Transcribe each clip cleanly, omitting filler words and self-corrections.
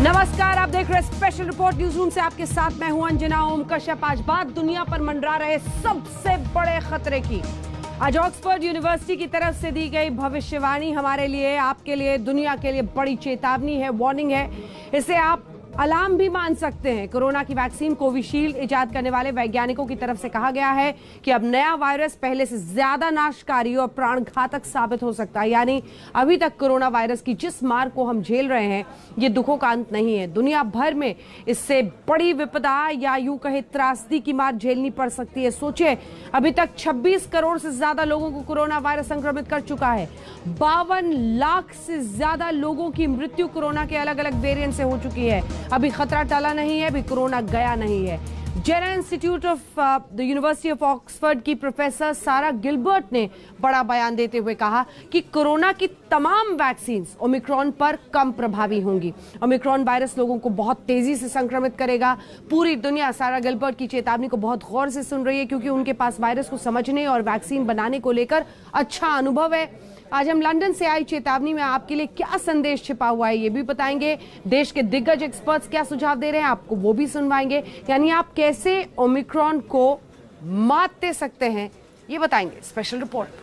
नमस्कार, आप देख रहे हैं स्पेशल रिपोर्ट न्यूज रूम से। आपके साथ मैं हूं अंजना ओम कश्यप। आज बात दुनिया पर मंडरा रहे सबसे बड़े खतरे की। आज ऑक्सफोर्ड यूनिवर्सिटी की तरफ से दी गई भविष्यवाणी हमारे लिए, आपके लिए, दुनिया के लिए बड़ी चेतावनी है, वार्निंग है। इसे आप अलार्म भी मान सकते हैं। कोरोना की वैक्सीन कोविशील्ड इजाद करने वाले वैज्ञानिकों की तरफ से कहा गया है कि अब नया वायरस पहले से ज्यादा नाशकारी और प्राणघातक साबित हो सकता है। यानी अभी तक कोरोना वायरस की जिस मार को हम झेल रहे हैं, ये दुखों का अंत नहीं है। दुनिया भर में इससे बड़ी विपदा या यूं कहे त्रासदी की मार झेलनी पड़ सकती है। सोचिए, अभी तक 26 करोड़ से ज्यादा लोगों को कोरोना वायरस संक्रमित कर चुका है। 52 लाख से ज्यादा लोगों की मृत्यु कोरोना के अलग अलग वेरिएंट से हो चुकी है। अभी खतरा टला नहीं है, अभी कोरोना गया नहीं है। Jenner institute of the university of Oxford की प्रोफेसर सारा गिलबर्ट ने बड़ा बयान देते हुए कहा कि कोरोना की तमाम वैक्सीन ओमिक्रॉन पर कम प्रभावी होंगी। ओमिक्रॉन वायरस लोगों को बहुत तेजी से संक्रमित करेगा। पूरी दुनिया सारा गिलबर्ट की चेतावनी को बहुत गौर से सुन रही है, क्योंकि उनके पास वायरस को समझने और वैक्सीन बनाने को लेकर अच्छा अनुभव है। आज हम लंदन से आई चेतावनी में आपके लिए क्या संदेश छिपा हुआ है, ये भी बताएंगे। देश के दिग्गज एक्सपर्ट्स क्या सुझाव दे रहे हैं, आपको वो भी सुनवाएंगे। यानी आप कैसे ओमिक्रॉन को मात दे सकते हैं, ये बताएंगे स्पेशल रिपोर्ट।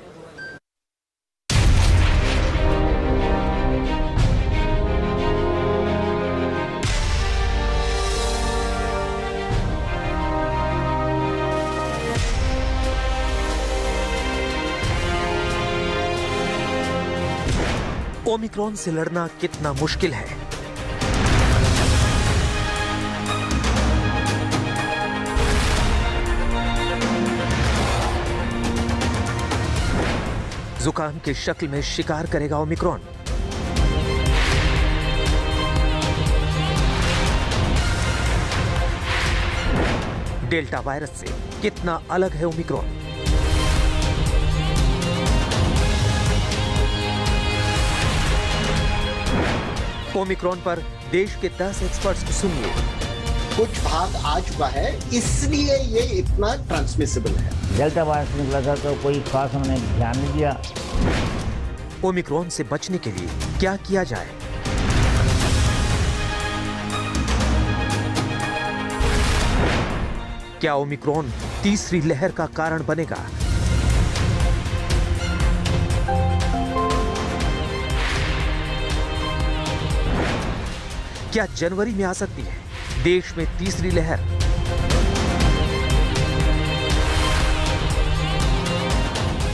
ओमिक्रॉन से लड़ना कितना मुश्किल है। जुकाम की शक्ल में शिकार करेगा ओमिक्रॉन। डेल्टा वायरस से कितना अलग है ओमिक्रॉन। ओमिक्रॉन पर देश के 10 एक्सपर्ट्स को सुनिए। कुछ भाग आ चुका है, इसलिए ये इतना ट्रांसमिसिबल है। डेल्टा वायरस निकला था तो कोई खास हमने ध्यान नहीं दिया। ओमिक्रॉन से बचने के लिए क्या किया जाए? क्या ओमिक्रॉन तीसरी लहर का कारण बनेगा? क्या जनवरी में आ सकती है देश में तीसरी लहर?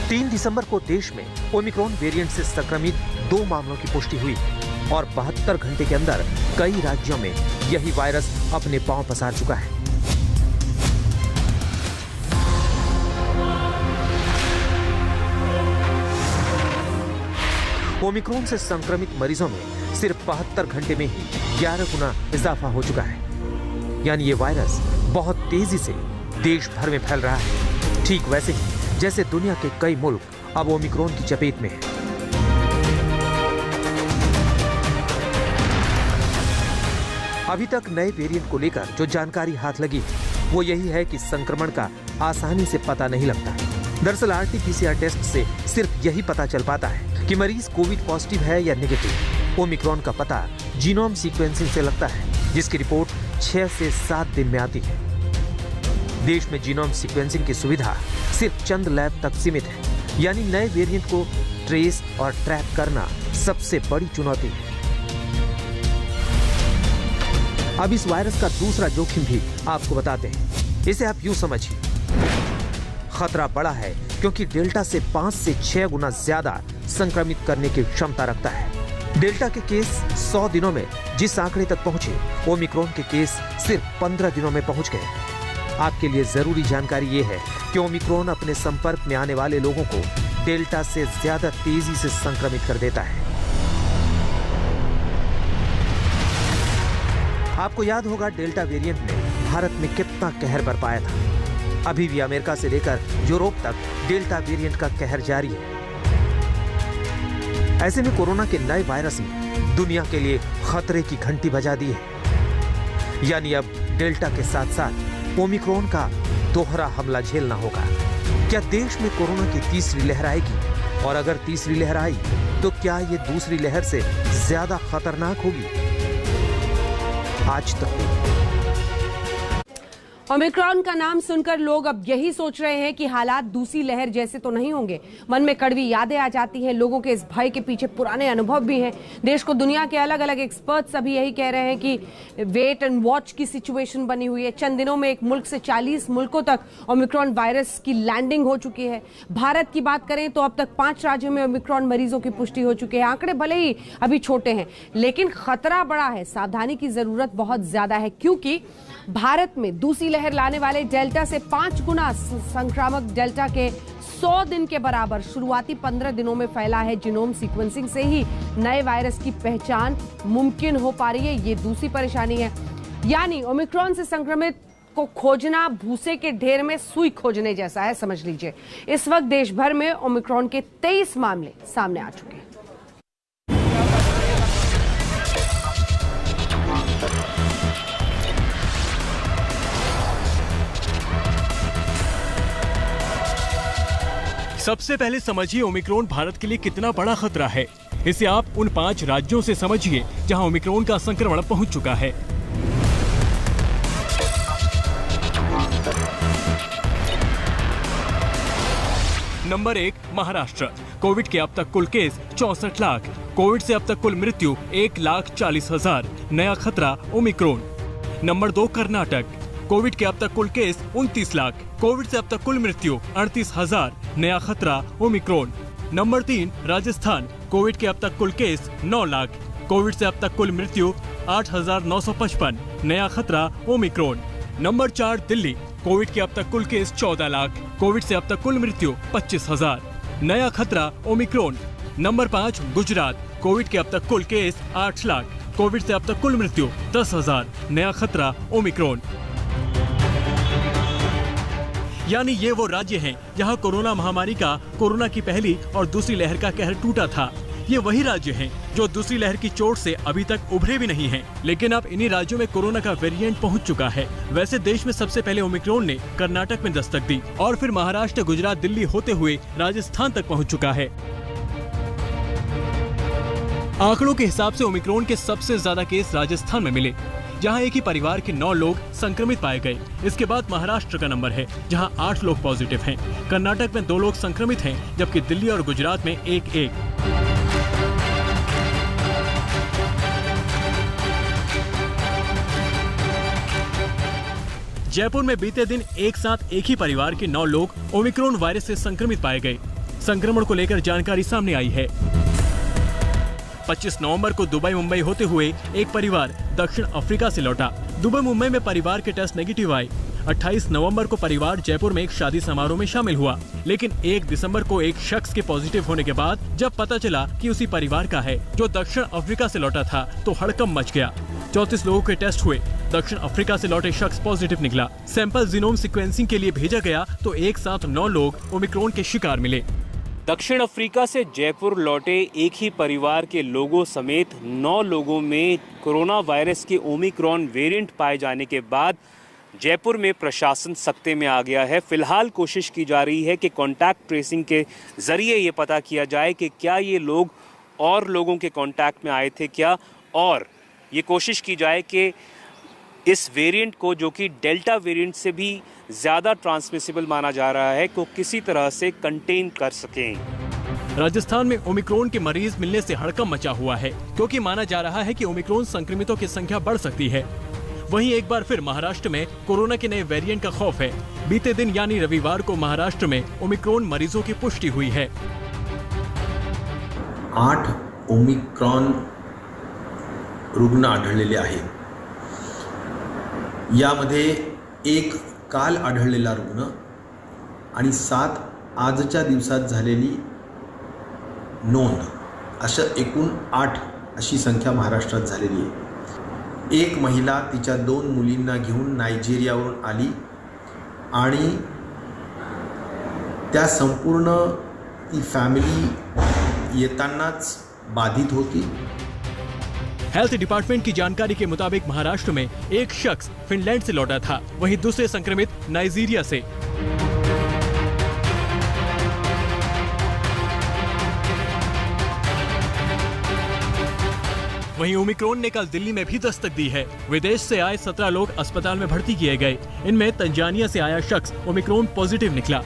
तीन दिसंबर को देश में ओमिक्रॉन वेरिएंट से संक्रमित 2 मामलों की पुष्टि हुई और 72 घंटे के अंदर कई राज्यों में यही वायरस अपने पांव पसार चुका है। ओमिक्रॉन से संक्रमित मरीजों में सिर्फ 72 घंटे में ही 11 गुना इजाफा हो चुका है। यानी ये वायरस बहुत तेजी से देश भर में फैल रहा है, ठीक वैसे ही जैसे दुनिया के कई मुल्क अब ओमिक्रॉन की चपेट में हैं। अभी तक नए वेरिएंट को लेकर जो जानकारी हाथ लगी वो यही है कि संक्रमण का आसानी से पता नहीं लगता। दरअसल RT-PCR टेस्ट से सिर्फ यही पता चल पाता है कि मरीज कोविड पॉजिटिव है या नेगेटिव। ओमिक्रॉन का पता जीनोम सीक्वेंसिंग से लगता है, जिसकी रिपोर्ट 6 से 7 दिन में आती है। देश में जीनोम सीक्वेंसिंग की सुविधा सिर्फ चंद लैब तक सीमित है, यानी नए वेरिएंट को ट्रेस और ट्रैक करना सबसे बड़ी चुनौती है। अब इस वायरस का दूसरा जोखिम भी आपको बताते हैं। इसे आप यूं समझिए, खतरा बड़ा है क्योंकि डेल्टा से 5 से 6 गुना ज्यादा संक्रमित करने की क्षमता रखता है। डेल्टा के केस 100 दिनों में जिस आंकड़े तक पहुंचे, ओमिक्रॉन के केस सिर्फ 15 दिनों में पहुंच गए। आपके लिए जरूरी जानकारी यह है कि ओमिक्रॉन अपने संपर्क में आने वाले लोगों को डेल्टा से ज्यादा तेजी से संक्रमित कर देता है। आपको याद होगा डेल्टा वेरिएंट ने भारत में कितना कहर बरपाया था। अभी भी अमेरिका से लेकर यूरोप तक डेल्टा वेरिएंट का कहर जारी है। ऐसे में कोरोना के नए वायरस ने दुनिया के लिए खतरे की घंटी बजा दी है। यानी अब डेल्टा के साथ साथ ओमिक्रॉन का दोहरा हमला झेलना होगा। क्या देश में कोरोना की तीसरी लहर आएगी? और अगर तीसरी लहर आई तो क्या ये दूसरी लहर से ज्यादा खतरनाक होगी? आज तक हुई। ओमिक्रॉन का नाम सुनकर लोग अब यही सोच रहे हैं कि हालात दूसरी लहर जैसे तो नहीं होंगे। मन में कड़वी यादें आ जाती हैं। लोगों के इस भय के पीछे पुराने अनुभव भी हैं। देश को दुनिया के अलग अलग एक्सपर्ट्स अभी यही कह रहे हैं कि वेट एंड वॉच की सिचुएशन बनी हुई है। चंद दिनों में एक मुल्क से 40 मुल्कों तक ओमिक्रॉन वायरस की लैंडिंग हो चुकी है। भारत की बात करें तो अब तक 5 राज्यों में ओमिक्रॉन मरीजों की पुष्टि हो चुकी है। आंकड़े भले ही अभी छोटे हैं, लेकिन खतरा बड़ा है। सावधानी की जरूरत बहुत ज्यादा है, क्योंकि भारत में दूसरी लहर लाने वाले डेल्टा से 5 गुना संक्रामक डेल्टा के 100 दिन के बराबर शुरुआती 15 दिनों में फैला है। जीनोम सीक्वेंसिंग से ही नए वायरस की पहचान मुमकिन हो पा रही है। ये दूसरी परेशानी है, यानी ओमिक्रॉन से संक्रमित को खोजना भूसे के ढेर में सुई खोजने जैसा है, समझ लीजिए। इस वक्त देश भर में ओमिक्रॉन के 23 मामले सामने आ चुके हैं। सबसे पहले समझिए ओमिक्रॉन भारत के लिए कितना बड़ा खतरा है। इसे आप उन 5 राज्यों से समझिए जहां ओमिक्रॉन का संक्रमण पहुंच चुका है। नंबर 1 महाराष्ट्र। कोविड के अब तक कुल केस 64 लाख। कोविड से अब तक कुल मृत्यु 1,40,000। नया खतरा ओमिक्रॉन। नंबर 2 कर्नाटक। कोविड के अब तक कुल केस 29 लाख। कोविड से अब तक कुल मृत्यु 38,000। नया खतरा ओमिक्रॉन। नंबर 3 राजस्थान। कोविड के अब तक कुल केस 9 लाख। कोविड से अब तक कुल मृत्यु 8,955। नया खतरा ओमिक्रॉन। नंबर 4 दिल्ली। कोविड के अब तक कुल केस 14 लाख। कोविड से अब तक कुल मृत्यु 25,000। नया खतरा ओमिक्रॉन। नंबर 5 गुजरात। कोविड के अब तक कुल केस 8 लाख। कोविड से अब तक कुल मृत्यु 10,000। नया खतरा ओमिक्रॉन। यानी ये वो राज्य हैं जहां कोरोना महामारी का कोरोना की पहली और दूसरी लहर का कहर टूटा था। ये वही राज्य हैं जो दूसरी लहर की चोट से अभी तक उभरे भी नहीं हैं, लेकिन अब इन्हीं राज्यों में कोरोना का वेरिएंट पहुंच चुका है। वैसे देश में सबसे पहले ओमिक्रॉन ने कर्नाटक में दस्तक दी और फिर महाराष्ट्र, गुजरात, दिल्ली होते हुए राजस्थान तक पहुंच चुका है। आंकड़ों के हिसाब से ओमिक्रॉन के सबसे ज्यादा केस राजस्थान में मिले, जहां एक ही परिवार के 9 लोग संक्रमित पाए गए। इसके बाद महाराष्ट्र का नंबर है, जहां 8 लोग पॉजिटिव हैं। कर्नाटक में 2 लोग संक्रमित हैं, जबकि दिल्ली और गुजरात में 1-1। जयपुर में बीते दिन एक साथ एक ही परिवार के 9 लोग ओमिक्रॉन वायरस से संक्रमित पाए गए। संक्रमण को लेकर जानकारी सामने आई है। 25 नवंबर को दुबई मुंबई होते हुए एक परिवार दक्षिण अफ्रीका से लौटा। दुबई मुंबई में परिवार के टेस्ट नेगेटिव आए। 28 नवंबर को परिवार जयपुर में एक शादी समारोह में शामिल हुआ, लेकिन 1 दिसंबर को एक शख्स के पॉजिटिव होने के बाद जब पता चला कि उसी परिवार का है जो दक्षिण अफ्रीका से लौटा था, तो हड़कंप मच गया। 34 लोगों के टेस्ट हुए। दक्षिण अफ्रीका से लौटे शख्स पॉजिटिव निकला। सैंपल जीनोम सीक्वेंसिंग के लिए भेजा गया तो एक साथ 9 लोग ओमिक्रॉन के शिकार मिले। दक्षिण अफ्रीका से जयपुर लौटे एक ही परिवार के लोगों समेत 9 लोगों में कोरोना वायरस के ओमिक्रॉन वेरिएंट पाए जाने के बाद जयपुर में प्रशासन सख्ते में आ गया है। फिलहाल कोशिश की जा रही है कि कॉन्टैक्ट ट्रेसिंग के जरिए ये पता किया जाए कि क्या ये लोग और लोगों के कॉन्टैक्ट में आए थे क्या, और ये कोशिश की जाए कि इस वेरिएंट को, जो कि डेल्टा वेरिएंट से भी ज़्यादा ट्रांसमिसिबल माना जा रहा है, को किसी तरह से कंटेन कर सकें। राजस्थान में ओमिक्रॉन के मरीज मिलने से हड़कंप मचा हुआ है, क्योंकि माना जा रहा है कि ओमिक्रॉन संक्रमितों की संख्या बढ़ सकती है। वहीं एक बार फिर महाराष्ट्र में कोरोना के नए वेरिएंट का खौफ है। बीते दिन यानी रविवार को महाराष्ट्र में ओमिक्रॉन मरीजों की पुष्टि हुई है। 8 ओमिक्रॉन रुग्ण आढळलेले आहेत। यामध्ये 1 काल आढळलेला रुग्ण आणि 7 आजच्या दिवसात झालेली नोंद, अशा एकूण 8 अशी संख्या महाराष्ट्रात झालेली आहे। एक महिला तिच्या 2 मुलींना घेऊन नायजेरियावरून आली आणि त्या संपूर्ण ती फॅमिली येतानाच बाधित होती। हेल्थ डिपार्टमेंट की जानकारी के मुताबिक महाराष्ट्र में एक शख्स फिनलैंड से लौटा था, वहीं दूसरे संक्रमित नाइजीरिया से। वहीं ओमिक्रॉन ने कल दिल्ली में भी दस्तक दी है। विदेश से आए 17 लोग अस्पताल में भर्ती किए गए। इनमें तंजानिया से आया शख्स ओमिक्रॉन पॉजिटिव निकला।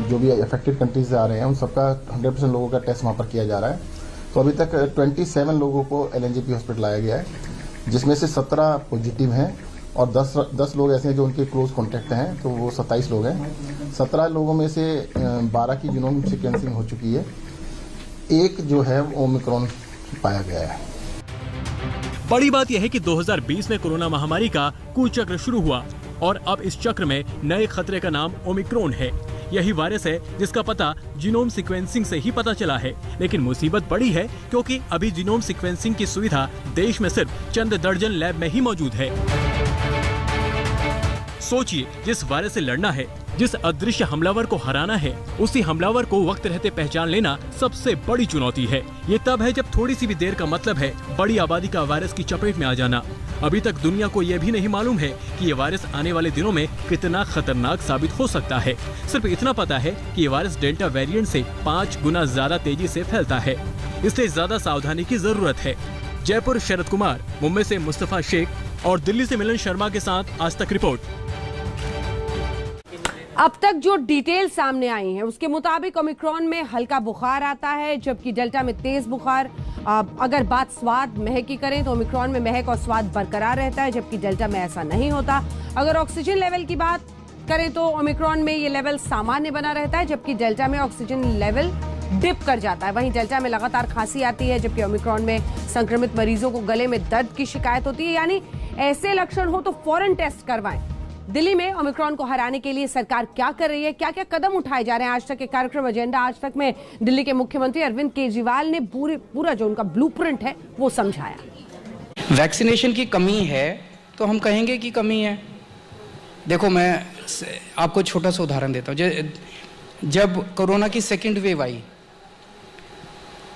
जो भी अफेक्टेड कंट्रीज से आ रहे हैं उन सबका 100% लोगों का टेस्ट वहाँ पर किया जा रहा है। तो अभी तक 27 लोगों को LNJP हॉस्पिटल लाया गया है, जिसमें से 17 पॉजिटिव हैं और 10 लोग ऐसे हैं जो उनके क्लोज कॉन्टैक्ट हैं, तो वो 27 लोग हैं। 17 लोगों में से 12 की जीनोम सीक्वेंसिंग हो चुकी है। एक जो है वो ओमिक्रॉन पाया गया है। बड़ी बात यह है कि 2020 में कोरोना महामारी का कुचक्र शुरू हुआ और अब इस चक्र में नए खतरे का नाम ओमिक्रॉन है। यही वायरस है जिसका पता जीनोम सीक्वेंसिंग से ही पता चला है। लेकिन मुसीबत बड़ी है क्योंकि अभी जीनोम सीक्वेंसिंग की सुविधा देश में सिर्फ चंद दर्जन लैब में ही मौजूद है। सोचिए, जिस वायरस से लड़ना है, जिस अदृश्य हमलावर को हराना है, उसी हमलावर को वक्त रहते पहचान लेना सबसे बड़ी चुनौती है। ये तब है जब थोड़ी सी भी देर का मतलब है बड़ी आबादी का वायरस की चपेट में आ जाना। अभी तक दुनिया को ये भी नहीं मालूम है कि ये वायरस आने वाले दिनों में कितना खतरनाक साबित हो सकता है। सिर्फ इतना पता है कि ये वायरस डेल्टा वेरिएंट से 5 गुना ज्यादा तेजी से फैलता है, इसलिए ज्यादा सावधानी की जरूरत है। जयपुर शरद कुमार, मुंबई से मुस्तफा शेख और दिल्ली से मिलन शर्मा के साथ आज तक रिपोर्ट। अब तक जो डिटेल सामने आई है उसके मुताबिक ओमिक्रॉन में हल्का बुखार आता है, जबकि डेल्टा में तेज बुखार। अगर बात स्वाद महक की करें तो ओमिक्रॉन में महक और स्वाद बरकरार रहता है, जबकि डेल्टा में ऐसा नहीं होता। अगर ऑक्सीजन लेवल की बात करें तो ओमिक्रॉन में ये लेवल सामान्य बना रहता है, जबकि डेल्टा में ऑक्सीजन लेवल डिप कर जाता है। वहीं डेल्टा में लगातार खांसी आती है, जबकि ओमिक्रॉन में संक्रमित मरीजों को गले में दर्द की शिकायत होती है। यानी ऐसे लक्षण हो तो फौरन टेस्ट करवाएं। दिल्ली में ओमिक्रॉन को हराने के लिए सरकार क्या कर रही है, क्या क्या कदम उठाए जा रहे हैं, आज तक के कार्यक्रम एजेंडा आज तक में दिल्ली के मुख्यमंत्री अरविंद केजरीवाल ने पूरा जो उनका ब्लूप्रिंट है वो समझाया। वैक्सीनेशन की कमी है तो हम कहेंगे कि कमी है। देखो, मैं आपको छोटा सा उदाहरण देता हूँ। जब कोरोना की सेकेंड वेव आई,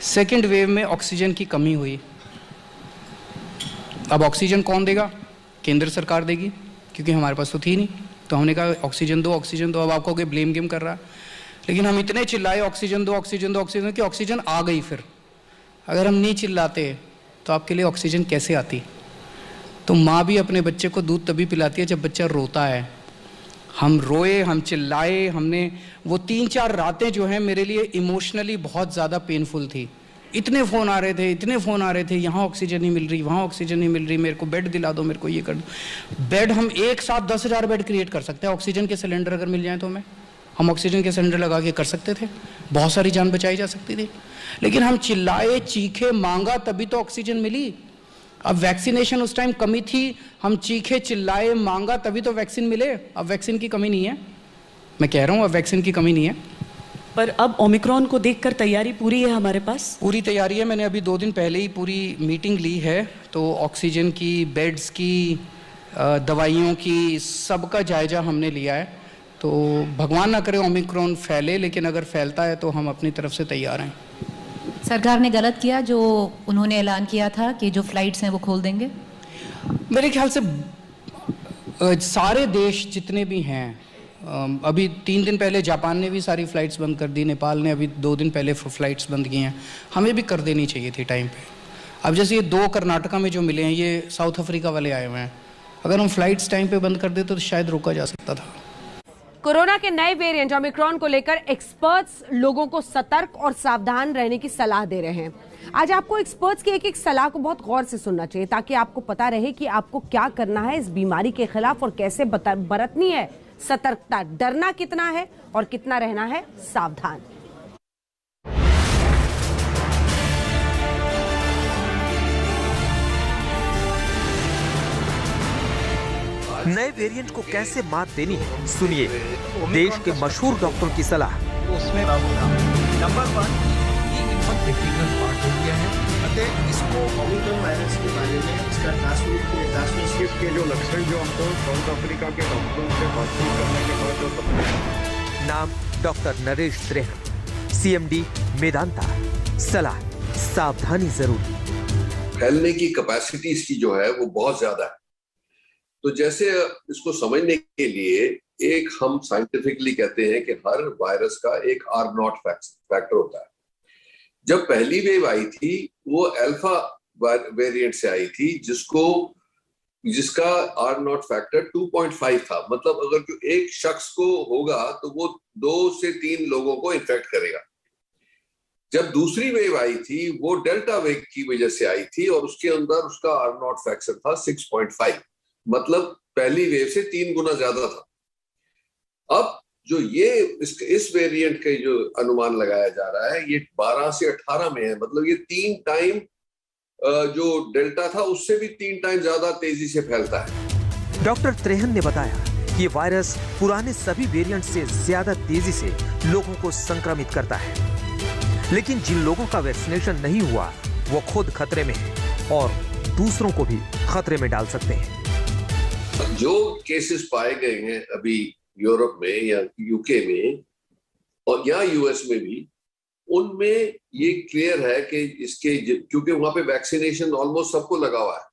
सेकेंड वेव में ऑक्सीजन की कमी हुई। अब ऑक्सीजन कौन देगा? केंद्र सरकार देगी, क्योंकि हमारे पास तो थी नहीं। तो हमने कहा ऑक्सीजन दो, ऑक्सीजन दो। अब आपको कोई ब्लेम गेम कर रहा है, लेकिन हम इतने चिल्लाए ऑक्सीजन दो, ऑक्सीजन दो, ऑक्सीजन, कि ऑक्सीजन आ गई। फिर अगर हम नहीं चिल्लाते तो आपके लिए ऑक्सीजन कैसे आती? तो माँ भी अपने बच्चे को दूध तभी पिलाती है जब बच्चा रोता है। हम रोए, हम चिल्लाए, हमने वो 3-4 रातें जो है मेरे लिए इमोशनली बहुत ज़्यादा पेनफुल थी। इतने फ़ोन आ रहे थे, इतने फ़ोन आ रहे थे, यहाँ ऑक्सीजन नहीं मिल रही, वहाँ ऑक्सीजन नहीं मिल रही, मेरे को बेड दिला दो, मेरे को ये कर दो। बेड हम एक साथ 10,000 बेड क्रिएट कर सकते हैं। ऑक्सीजन के सिलेंडर अगर मिल जाए तो हम ऑक्सीजन के सिलेंडर लगा के कर सकते थे, बहुत सारी जान बचाई जा सकती थी। लेकिन हम चिल्लाए, चीखे, मांगा, तभी तो ऑक्सीजन मिली। अब वैक्सीनेशन उस टाइम कमी थी, हम चीखे, चिल्लाए, मांगा, तभी तो वैक्सीन मिले। अब वैक्सीन की कमी नहीं है, मैं कह रहा हूँ, अब वैक्सीन की कमी नहीं है। पर अब ओमिक्रॉन को देखकर तैयारी पूरी है हमारे पास? पूरी तैयारी है। मैंने अभी 2 दिन पहले ही पूरी मीटिंग ली है, तो ऑक्सीजन की, बेड्स की, दवाइयों की, सबका जायजा हमने लिया है। तो भगवान ना करे ओमिक्रॉन फैले, लेकिन अगर फैलता है तो हम अपनी तरफ से तैयार हैं। सरकार ने गलत किया जो उन्होंने ऐलान किया था कि जो फ्लाइट्स हैं वो खोल देंगे? मेरे ख्याल से सारे देश जितने भी हैं, अभी 3 दिन पहले जापान ने भी सारी फ़्लाइट्स बंद कर दी, नेपाल ने अभी 2 दिन पहले फ़्लाइट्स बंद की हैं। हमें भी कर देनी चाहिए थी टाइम पे। अब जैसे ये 2 कर्नाटका में जो मिले हैं, ये साउथ अफ्रीका वाले आए हुए हैं, अगर हम फ़्लाइट्स टाइम पे बंद कर देते तो शायद रोका जा सकता था। कोरोना के नए वेरिएंट ओमिक्रॉन को लेकर एक्सपर्ट्स लोगों को सतर्क और सावधान रहने की सलाह दे रहे हैं। आज आपको एक्सपर्ट्स की एक सलाह को बहुत गौर से सुनना चाहिए, ताकि आपको पता रहे कि आपको क्या करना है इस बीमारी के खिलाफ और कैसे बरतनी है सतर्कता। डरना कितना है और कितना रहना है सावधान। नए वेरिएंट को कैसे मात देनी है, सुनिए देश के मशहूर डॉक्टर की सलाह। उसमें नंबर 1 क्रिटिकल पार्ट हो गया है, अतः इसको ओमिक्रॉन वायरस के बारे में इसका ट्रांसमिशन के जो लक्षण जो हमको साउथ अफ्रीका के डॉक्टरों से बातचीत करने के बाद जो पता। नाम डॉक्टर नरेश त्रेहन, CMD मेदांता। सलाह, सावधानी जरूरी। फैलने की कैपेसिटी इसकी जो है वो बहुत ज्यादा है। तो जैसे इसको समझने के लिए एक हम साइंटिफिकली कहते हैं कि हर वायरस का एक R0 फैक्टर होता है। जब पहली वेव आई थी वो अल्फा वेरिएंट से आई थी जिसका R0 फैक्टर 2.5 था। मतलब अगर जो एक शख्स को होगा तो वो 2 से 3 लोगों को इन्फेक्ट करेगा। जब दूसरी वेव आई थी वो डेल्टा वेव की वजह से आई थी और उसके अंदर उसका R0 फैक्टर था 6.5, मतलब पहली वेव से 3 गुना ज्यादा था। अब जो ये इस वेरिएंट का जो अनुमान लगाया जा रहा है ये 12 से 18 में है, मतलब ये 3 टाइम जो डेल्टा था उससे भी 3 टाइम ज्यादा तेजी से फैलता है। डॉक्टर त्रेहन ने बताया कि ये वायरस पुराने सभी वेरिएंट से ज्यादा तेजी से लोगों को संक्रमित करता है, लेकिन जिन लोगों का वैक्सीनेशन नहीं हुआ वो खुद खतरे में है और दूसरों को भी खतरे में डाल सकते हैं। जो केसेस पाए गए हैं अभी यूरोप में या यूके में और या यूएस में भी, उनमें ये क्लियर है कि इसके क्योंकि वहां पे वैक्सीनेशन ऑलमोस्ट सबको लगा हुआ है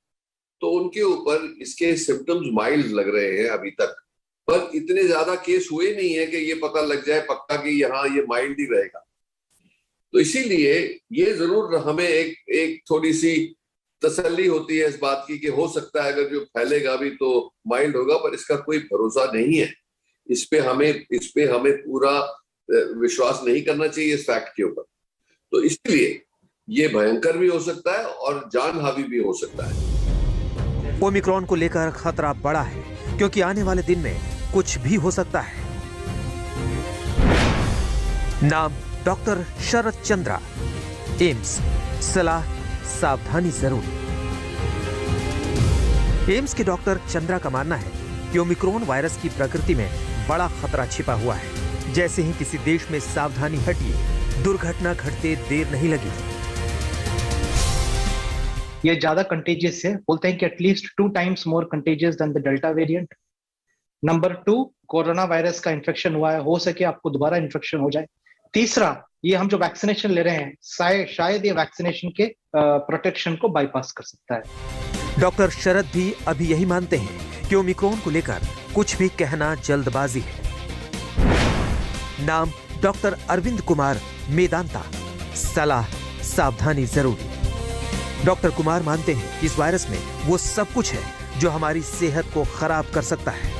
तो उनके ऊपर इसके सिम्टम्स माइल्ड लग रहे हैं अभी तक, पर इतने ज्यादा केस हुए नहीं है कि ये पता लग जाए पक्का कि यहाँ ये माइल्ड ही रहेगा। तो इसीलिए ये जरूर हमें एक थोड़ी सी तसल्ली होती है इस बात की कि हो सकता है अगर जो फैलेगा भी तो माइल्ड होगा, पर इसका कोई भरोसा नहीं है। इस पे हमें पूरा विश्वास नहीं करना चाहिए इस फैक्ट के ऊपर। तो इसलिए ये भयंकर भी हो सकता है और जानहावी भी हो सकता है। ओमिक्रॉन को लेकर खतरा बड़ा है क्योंकि आने वाले दिन में कुछ भी हो सकता है। नाम डॉक्टर शरद चंद्रा, एम्स, सलाह सावधानी जरूरी। एम्स के डॉक्टर चंद्रा का मानना है कि ओमिक्रॉन वायरस की प्रकृति में बड़ा खतरा छिपा हुआ है। जैसे ही किसी देश में सावधानी हटी, दुर्घटना घटते देर नहीं लगी। ये ज्यादा कंटेजियस है, बोलते हैं कि at least 2 times more contagious than the delta variant. Number 2, corona virus का इन्फेक्शन हुआ है, हो सके आपको दोबारा इन्फेक्शन हो जाए। तीसरा, ये हम जो वैक्सीनेशन ले रहे हैं शायद ये वैक्सीनेशन के प्रोटेक्शन को बाईपास कर सकता है। डॉक्टर शरद भी अभी यही मानते हैं कि ओमिक्रॉन को लेकर कुछ भी कहना जल्दबाजी है। नाम डॉक्टर अरविंद कुमार मेदांता, सलाह सावधानी जरूरी। डॉक्टर कुमार मानते हैं कि इस वायरस में वो सब कुछ है जो हमारी सेहत को खराब कर सकता है।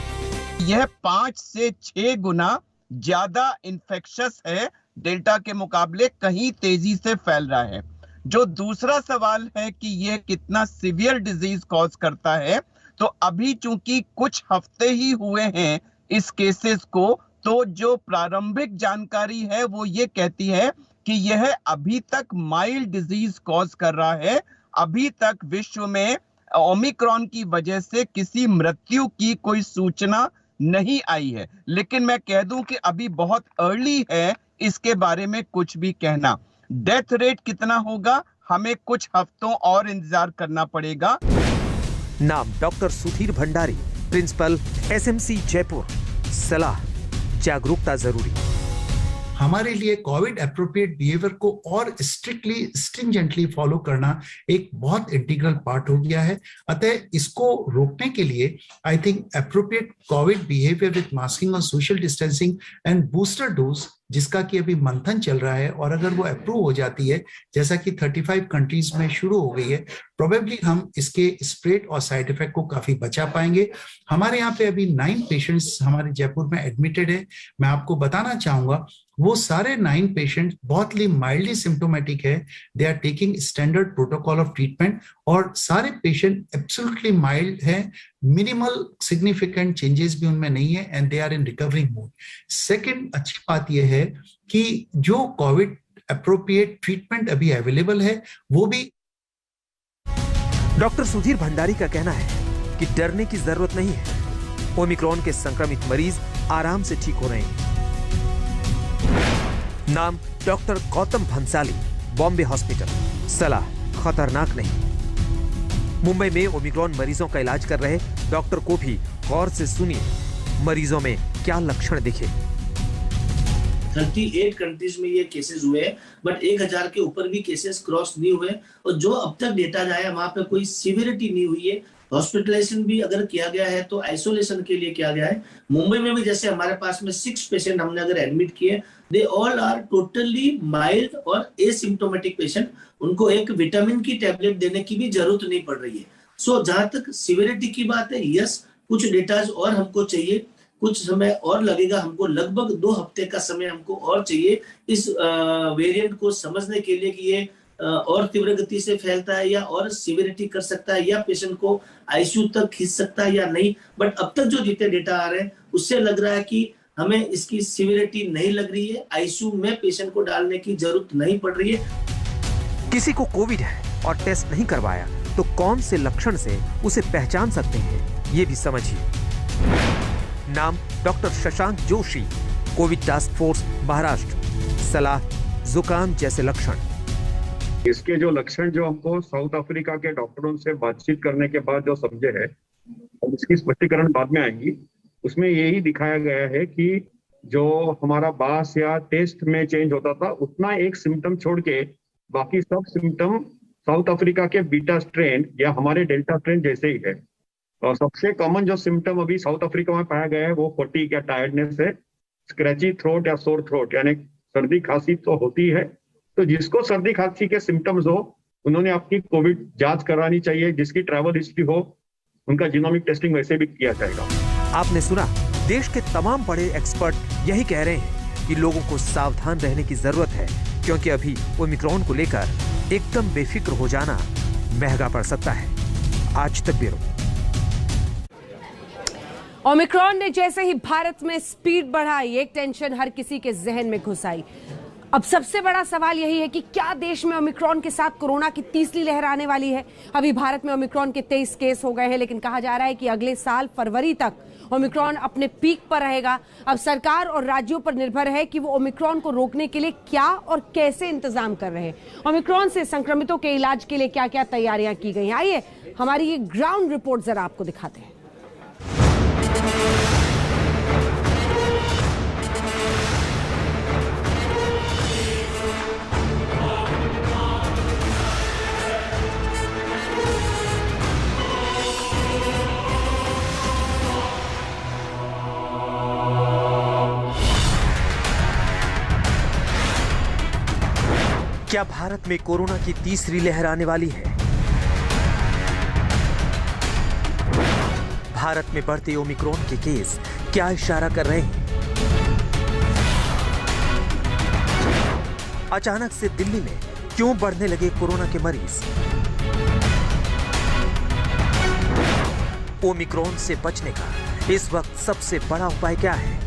यह 5 से 6 गुना ज्यादा इन्फेक्शस है, डेल्टा के मुकाबले कहीं तेजी से फैल रहा है। जो दूसरा सवाल है कि यह कितना सीवियर डिजीज कॉज करता है, तो अभी चूंकि कुछ हफ्ते ही हुए हैं इस केसेस को, तो जो प्रारंभिक जानकारी है वो ये कहती है कि यह अभी तक माइल्ड डिजीज कॉज कर रहा है। अभी तक विश्व में ओमिक्रॉन की वजह से किसी मृत्यु की कोई सूचना नहीं आई है, लेकिन मैं कह दूं कि अभी बहुत अर्ली है इसके बारे में कुछ भी कहना। डेथ रेट कितना होगा, हमें कुछ हफ्तों और इंतजार करना पड़ेगा। नाम doctor Sudhir Bhandari, principal SMC Jaipur, सलाह जागरूकता जरूरी। हमारे लिए कोविड एप्रोप्रिएट बिहेवियर को और स्ट्रिक्टली स्ट्रिंजेंटली फॉलो करना एक बहुत इंटीग्रल पार्ट हो गया है। अतः इसको रोकने के लिए I think appropriate covid behaviour with masking और social distancing and booster dose, जिसका कि अभी मंथन चल रहा है, और अगर वो अप्रूव हो जाती है जैसा कि 35 कंट्रीज में शुरू हो गई है, प्रोबेबली हम इसके स्प्रेड और साइड इफेक्ट को काफी बचा पाएंगे। हमारे यहाँ पे अभी 9 पेशेंट्स हमारे जयपुर में एडमिटेड है। मैं आपको बताना चाहूंगा वो सारे 9 पेशेंट बहुत ही माइल्डली सिम्टोमेटिक है। They are taking standard protocol of treatment और सारे पेशेंट एब्सोल्युटली माइल्ड है, मिनिमल सिग्निफिकेंट चेंजेस भी उनमें नहीं है and they are in recovering mode. Second अच्छी बात यह है कि जो कोविड एप्रोप्रिएट ट्रीटमेंट अभी अवेलेबल है वो भी। डॉक्टर सुधीर भंडारी का कहना है कि डरने की जरूरत नहीं है। ओमिक्रॉन के संक्रमित मरीज आराम से ठीक हो रहे हैं। नाम डॉक्टर गौतम भंसाली, बॉम्बे हॉस्पिटल, सलाह खतरनाक नहीं। मुंबई में ओमिक्रॉन मरीजों का इलाज कर रहे डॉक्टर को भी गौर से सुनिए मरीजों में क्या लक्षण दिखे। 38 कंट्रीज में ये केसेस हुए हैं, बट 1000 के ऊपर भी केसेस क्रॉस नहीं हुए। और जो अब तक डेटा आया वहां पे कोई सिवियरिटी नहीं हुई है। हॉस्पिटलाइजेशन भी अगर किया गया है तो आइसोलेशन के लिए किया गया है। मुंबई में भी जैसे हमारे पास में 6 पेशेंट हमने अगर एडमिट किए, they all are totally mild और एसिम्प्टोमेटिक पेशेंट। उनको एक विटामिन की टैबलेट देने की भी जरूरत नहीं पड़ रही है। सो जहां तक सिवियरिटी की बात है, यस कुछ डेटाज और हमको चाहिए, कुछ समय और लगेगा हमको, लगभग 2 हफ्ते का समय हमको और चाहिए इस वेरिएंट को समझने के लिए कि ये और तीव्र गति से फैलता है या और सिवियरिटी कर सकता है या पेशेंट को आईसीयू तक खींच सकता है या नहीं। बट अब तक जो जितने डेटा आ रहे हैं उससे लग रहा है कि हमें इसकी सिवियरिटी नहीं लग रही है, आईसीयू में पेशेंट को डालने की जरूरत नहीं पड़ रही है। किसी को कोविड है और टेस्ट नहीं करवाया तो कौन से लक्षण से उसे पहचान सकते हैं, ये भी समझिए। नाम doctor Shashank Joshi, Covid task force Maharashtra. सलाह जुकाम जैसे लक्षण। इसके जो लक्षण जो हमको साउथ अफ्रीका के डॉक्टरों से बातचीत करने के बाद जो समझे हैं, और इसकी स्पष्टीकरण बाद में आएंगी, उसमें यही दिखाया गया है कि जो हमारा बास या टेस्ट में चेंज होता था उतना एक सिम्टम छोड़ के बाकी सब सिम्टम साउथ अफ्रीका के बीटा स्ट्रेन या हमारे डेल्टा स्ट्रेन जैसे ही है। और सबसे कॉमन जो सिम्टम अभी साउथ अफ्रीका में पाया गया है वो फटीग या टायर्डनेस है, स्क्रैची थ्रोट या सोर थ्रोट, यानी सर्दी खांसी तो होती है। तो जिसको सर्दी खांसी के सिम्टम्स हो उन्होंने अपनी कोविड जांच करानी चाहिए। जिसकी ट्रैवल हिस्ट्री हो उनका जीनोमिक टेस्टिंग वैसे भी किया जाएगा। आपने सुना, देश के तमाम बड़े एक्सपर्ट यही कह रहे हैं कि लोगों को सावधान रहने की जरूरत है, क्योंकि अभी ओमिक्रॉन को लेकर एकदम बेफिक्र हो जाना महंगा पड़ सकता है। आज तक ब्यूरो। ओमिक्रॉन ने जैसे ही भारत में स्पीड बढ़ाई, एक टेंशन हर किसी के जहन में घुस आई। अब सबसे बड़ा सवाल यही है कि क्या देश में ओमिक्रॉन के साथ कोरोना की तीसरी लहर आने वाली है। अभी भारत में ओमिक्रॉन के 23 केस हो गए हैं, लेकिन कहा जा रहा है कि अगले साल फरवरी तक ओमिक्रॉन अपने पीक पर रहेगा। अब सरकार और राज्यों पर निर्भर है कि वो ओमिक्रॉन को रोकने के लिए क्या और कैसे इंतजाम कर रहे हैं। ओमिक्रॉन से संक्रमितों के इलाज के लिए क्या क्या तैयारियां की गई हैं, आइए हमारी ये ग्राउंड रिपोर्ट जरा आपको दिखाते हैं। क्या भारत में कोरोना की तीसरी लहर आने वाली है? भारत में बढ़ते ओमिक्रॉन के केस क्या इशारा कर रहे हैं? अचानक से दिल्ली में क्यों बढ़ने लगे कोरोना के मरीज? ओमिक्रॉन से बचने का इस वक्त सबसे बड़ा उपाय क्या है?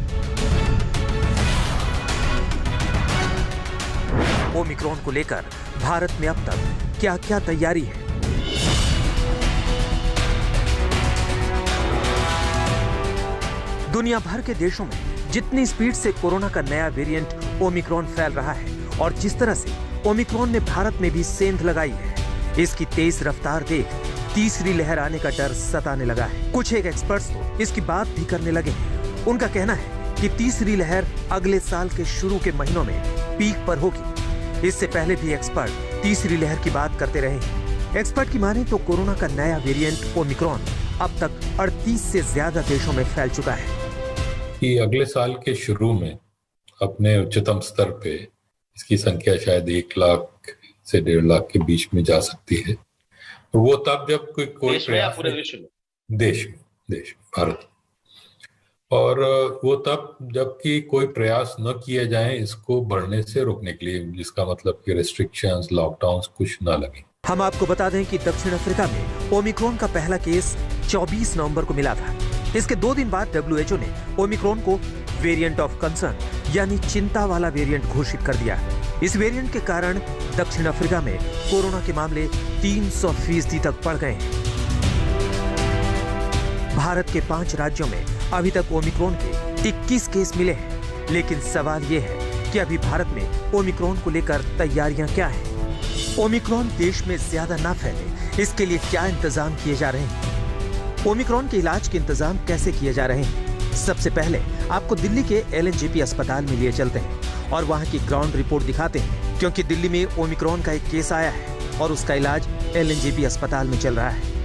ओमिक्रॉन को लेकर भारत में अब तक क्या क्या तैयारी है? दुनिया भर के देशों में जितनी स्पीड से कोरोना का नया वेरिएंट ओमिक्रॉन फैल रहा है और जिस तरह से ओमिक्रॉन ने भारत में भी सेंध लगाई है, इसकी तेज रफ्तार देख तीसरी लहर आने का डर सताने लगा है। कुछ एक एक्सपर्ट्स तो इसकी बात भी करने लगे हैं। उनका कहना है कि तीसरी लहर अगले साल के शुरू के महीनों में पीक पर होगी। इससे पहले भी एक्सपर्ट तीसरी लहर की बात करते रहे हैं। एक्सपर्ट की माने तो कोरोना का नया वेरिएंट ओमिक्रॉन अब तक 38 से ज्यादा देशों में फैल चुका है। कि अगले साल के शुरू में अपने उच्चतम स्तर पे इसकी संख्या शायद 1 लाख से 1.5 लाख के बीच में जा सकती है। और वो तब जब कोई प्रयास देश में भारत, और वो तब जबकि कोई प्रयास न किए जाए इसको बढ़ने से रोकने के लिए, जिसका मतलब कि रेस्ट्रिक्शंस, लॉकडाउन्स कुछ ना लगे। हम आपको बता दें कि दक्षिण अफ्रीका में ओमिक्रॉन का पहला केस 24 नवंबर को मिला था। इसके 2 दिन बाद WHO ने ओमिक्रॉन को वेरिएंट ऑफ कंसर्न यानी चिंता वाला वेरिएंट घोषित कर दिया। इस वेरिएंट के कारण दक्षिण अफ्रीका में कोरोना के मामले 300% तक बढ़ गए हैं। भारत के 5 राज्यों में अभी तक ओमिक्रॉन के 21 केस मिले हैं, लेकिन सवाल ये है कि अभी भारत में ओमिक्रॉन को लेकर तैयारियां क्या हैं? ओमिक्रॉन देश में ज्यादा ना फैले, इसके लिए क्या इंतजाम किए जा रहे हैं? ओमिक्रॉन के इलाज के इंतजाम कैसे किए जा रहे हैं? सबसे पहले आपको दिल्ली के LNJP अस्पताल में लिए चलते हैं और वहाँ की ग्राउंड रिपोर्ट दिखाते हैं, क्योंकि दिल्ली में ओमिक्रॉन का एक केस आया है और उसका इलाज एलएनजेपी अस्पताल में चल रहा है।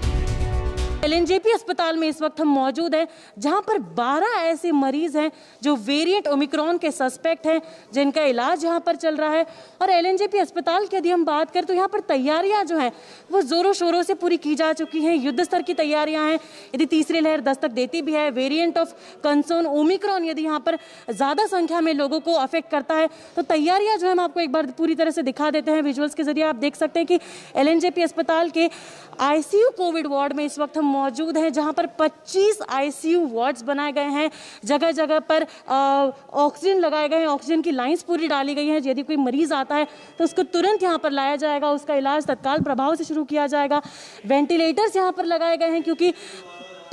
एलएनजेपी अस्पताल में इस वक्त हम मौजूद हैं, जहां पर 12 ऐसे मरीज हैं जो वेरिएंट ओमिक्रॉन के सस्पेक्ट हैं, जिनका इलाज यहां पर चल रहा है। और एलएनजेपी अस्पताल की यदि हम बात करें तो यहां पर तैयारियां जो हैं वो जोरों शोरों से पूरी की जा चुकी हैं, युद्ध स्तर की तैयारियां हैं। यदि तीसरी लहर दस्तक देती भी है, वेरिएंट ऑफ कंसर्न ओमिक्रॉन यदि यहाँ पर ज़्यादा संख्या में लोगों को अफेक्ट करता है तो तैयारियां जो है हम आपको एक बार पूरी तरह से दिखा देते हैं। विजुअल्स के जरिए आप देख सकते हैं कि एलएनजेपी अस्पताल के आईसीयू कोविड वार्ड में इस वक्त हम मौजूद हैं, जहां पर 25 आईसीयू वार्ड्स बनाए गए हैं। जगह जगह पर ऑक्सीजन लगाए गए हैं, ऑक्सीजन की लाइंस पूरी डाली गई हैं। यदि कोई मरीज आता है तो उसको तुरंत यहां पर लाया जाएगा, उसका इलाज तत्काल प्रभाव से शुरू किया जाएगा। वेंटिलेटर्स यहां पर लगाए गए हैं, क्योंकि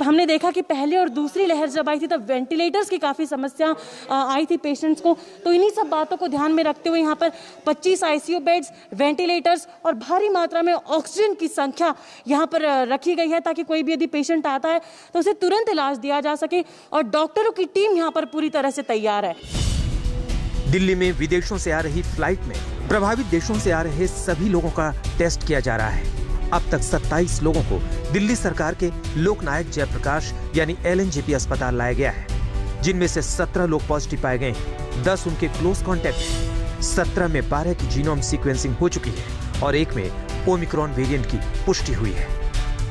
हमने देखा कि पहले और दूसरी लहर जब आई थी तब वेंटिलेटर्स की काफ़ी समस्या आई थी पेशेंट्स को। तो इन्हीं सब बातों को ध्यान में रखते हुए यहाँ पर 25 आईसीयू बेड्स, वेंटिलेटर्स और भारी मात्रा में ऑक्सीजन की संख्या यहाँ पर रखी गई है, ताकि कोई भी यदि पेशेंट आता है तो उसे तुरंत इलाज दिया जा सके। और डॉक्टरों की टीम यहाँ पर पूरी तरह से तैयार है। दिल्ली में विदेशों से आ रही फ्लाइट में प्रभावित देशों से आ रहे सभी लोगों का टेस्ट किया जा रहा है। अब तक 27 लोगों को दिल्ली सरकार के लोकनायक जयप्रकाश यानी एलएनजेपी अस्पताल लाया गया है, जिनमें से 17 लोग पॉजिटिव पाए गए हैं। 10 उनके क्लोज कॉन्टैक्ट हैं। 17 में 12 की जीनोम सीक्वेंसिंग हो चुकी है और एक में ओमिक्रॉन वेरिएंट की पुष्टि हुई है।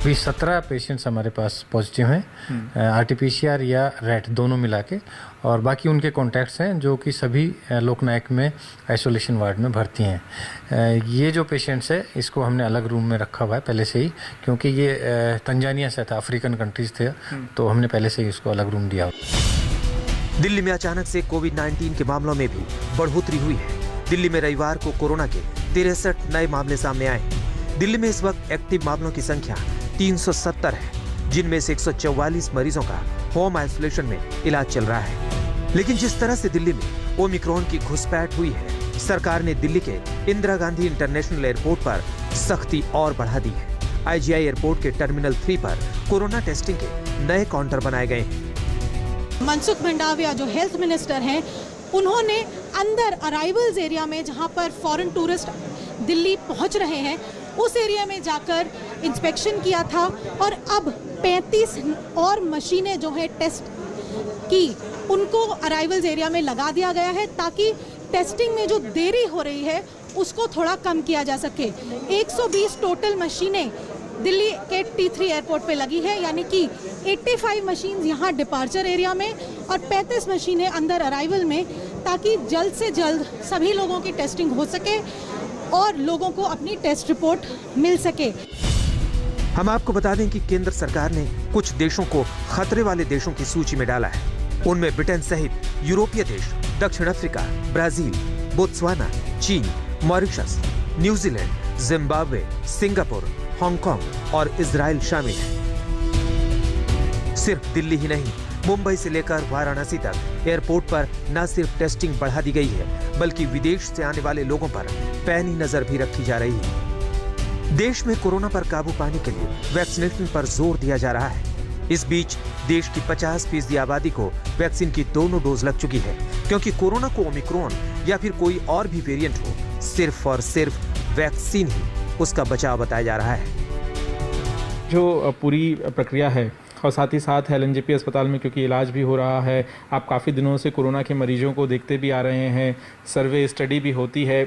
अभी 17 पेशेंट्स हमारे पास पॉजिटिव हैं, आरटीपीसीआर या रैट दोनों मिला के, और बाकी उनके कॉन्टैक्ट्स हैं जो कि सभी लोकनायक में आइसोलेशन वार्ड में भर्ती हैं। ये जो पेशेंट्स है इसको हमने अलग रूम में रखा हुआ है पहले से ही, क्योंकि ये तंजानिया से था, अफ्रीकन कंट्रीज थे, तो हमने पहले से ही इसको अलग रूम दिया। दिल्ली में अचानक से कोविड-19 के मामलों में भी बढ़ोतरी हुई है। दिल्ली में रविवार को कोरोना के 63 नए मामले सामने आए। दिल्ली में इस वक्त एक्टिव मामलों की संख्या 370 है, जिनमें से 144 मरीजों का होम आइसोलेशन में इलाज चल रहा है। लेकिन जिस तरह से दिल्ली में ओमिक्रॉन की घुसपैठ हुई है, सरकार ने दिल्ली के इंदिरा गांधी इंटरनेशनल एयरपोर्ट पर सख्ती और बढ़ा दी है। आईजीआई एयरपोर्ट के टर्मिनल 3 पर कोरोना टेस्टिंग के नए काउंटर बनाए गए हैं। मनसुख मंडाविया जो हेल्थ मिनिस्टर हैं, उन्होंने अंदर अराइवल्स एरिया में जहां पर फॉरेन टूरिस्ट दिल्ली पहुंच रहे हैं, उस एरिया में जाकर इंस्पेक्शन किया था। और अब 35 और मशीनें जो है टेस्ट की, उनको अराइवल्स एरिया में लगा दिया गया है, ताकि टेस्टिंग में जो देरी हो रही है उसको थोड़ा कम किया जा सके। 120 टोटल मशीनें दिल्ली के T3 एयरपोर्ट पे लगी है, यानी कि 85 मशीन यहाँ डिपार्चर एरिया में और 35 मशीनें अंदर अराइवल में, ताकि जल्द से जल्द सभी लोगों की टेस्टिंग हो सके और लोगों को अपनी टेस्ट रिपोर्ट मिल सके। हम आपको बता दें कि केंद्र सरकार ने कुछ देशों को खतरे वाले देशों की सूची में डाला है। उनमें ब्रिटेन सहित यूरोपीय देश, दक्षिण अफ्रीका, ब्राजील, बोत्सवाना, चीन, Mauritius, New Zealand, Zimbabwe, Singapore, Hong Kong और इजराइल शामिल है। सिर्फ दिल्ली ही नहीं, मुंबई से लेकर वाराणसी तक एयरपोर्ट पर न सिर्फ टेस्टिंग बढ़ा दी गई है, बल्कि विदेश से आने वाले लोगों पर पैनी नजर भी रखी जा रही है। देश में कोरोना पर काबू पाने के लिए वैक्सीनेशन पर जोर दिया जा रहा है। इस बीच देश की 50% आबादी को वैक्सीन की दोनों डोज लग चुकी है, क्योंकि कोरोना को ओमिक्रॉन या फिर कोई और भी वेरिएंट हो, सिर्फ और सिर्फ वैक्सीन ही उसका बचाव बताया जा रहा है। जो पूरी प्रक्रिया है और साथ ही साथ एलएनजेपी अस्पताल में क्योंकि इलाज भी हो रहा है, आप काफ़ी दिनों से कोरोना के मरीजों को देखते भी आ रहे हैं, सर्वे स्टडी भी होती है।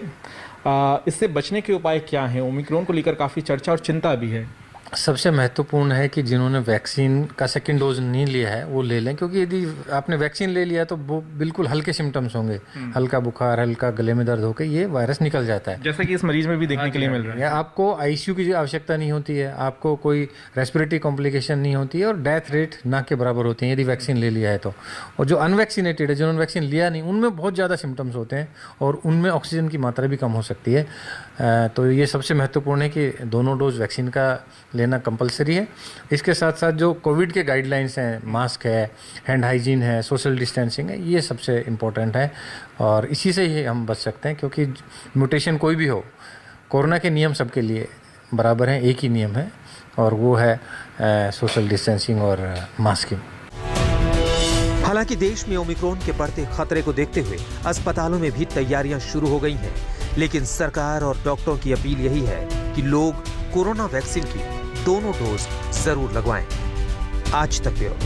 इससे बचने के उपाय क्या हैं? ओमिक्रॉन को लेकर काफ़ी चर्चा और चिंता भी है। सबसे महत्वपूर्ण है कि जिन्होंने वैक्सीन का सेकंड डोज नहीं लिया है वो ले लें, क्योंकि यदि आपने वैक्सीन ले लिया तो वो बिल्कुल हल्के सिम्टम्स होंगे, हल्का बुखार, हल्का गले में दर्द होकर ये वायरस निकल जाता है, जैसा कि इस मरीज में भी देखने के लिए मिल रहा है। आपको आईसीयू की आवश्यकता नहीं होती है, आपको कोई रेस्पिरेटरी कॉम्प्लिकेशन नहीं होती है और डेथ रेट ना के बराबर होती है यदि वैक्सीन ले लिया है तो। और जो अनवैक्सीनेटेड है, जिन्होंने वैक्सीन लिया नहीं, उनमें बहुत ज़्यादा सिम्टम्स होते हैं और उनमें ऑक्सीजन की मात्रा भी कम हो सकती है। तो ये सबसे महत्वपूर्ण है कि दोनों डोज वैक्सीन का लेना कंपलसरी है। इसके साथ साथ जो कोविड के गाइडलाइंस हैं, मास्क है, हैंड हाइजीन है, सोशल डिस्टेंसिंग है, ये सबसे इम्पोर्टेंट है और इसी से ही हम बच सकते हैं, क्योंकि म्यूटेशन कोई भी हो, कोरोना के नियम सबके लिए बराबर हैं, एक ही नियम है और वो है सोशल डिस्टेंसिंग और मास्किंग। हालांकि देश में ओमिक्रॉन के बढ़ते खतरे को देखते हुए अस्पतालों में भी तैयारियां शुरू हो गई हैं, लेकिन सरकार और डॉक्टरों की अपील यही है कि लोग कोरोना वैक्सीन की दोनों डोज जरूर लगवाएं। आज तक ब्यूरो।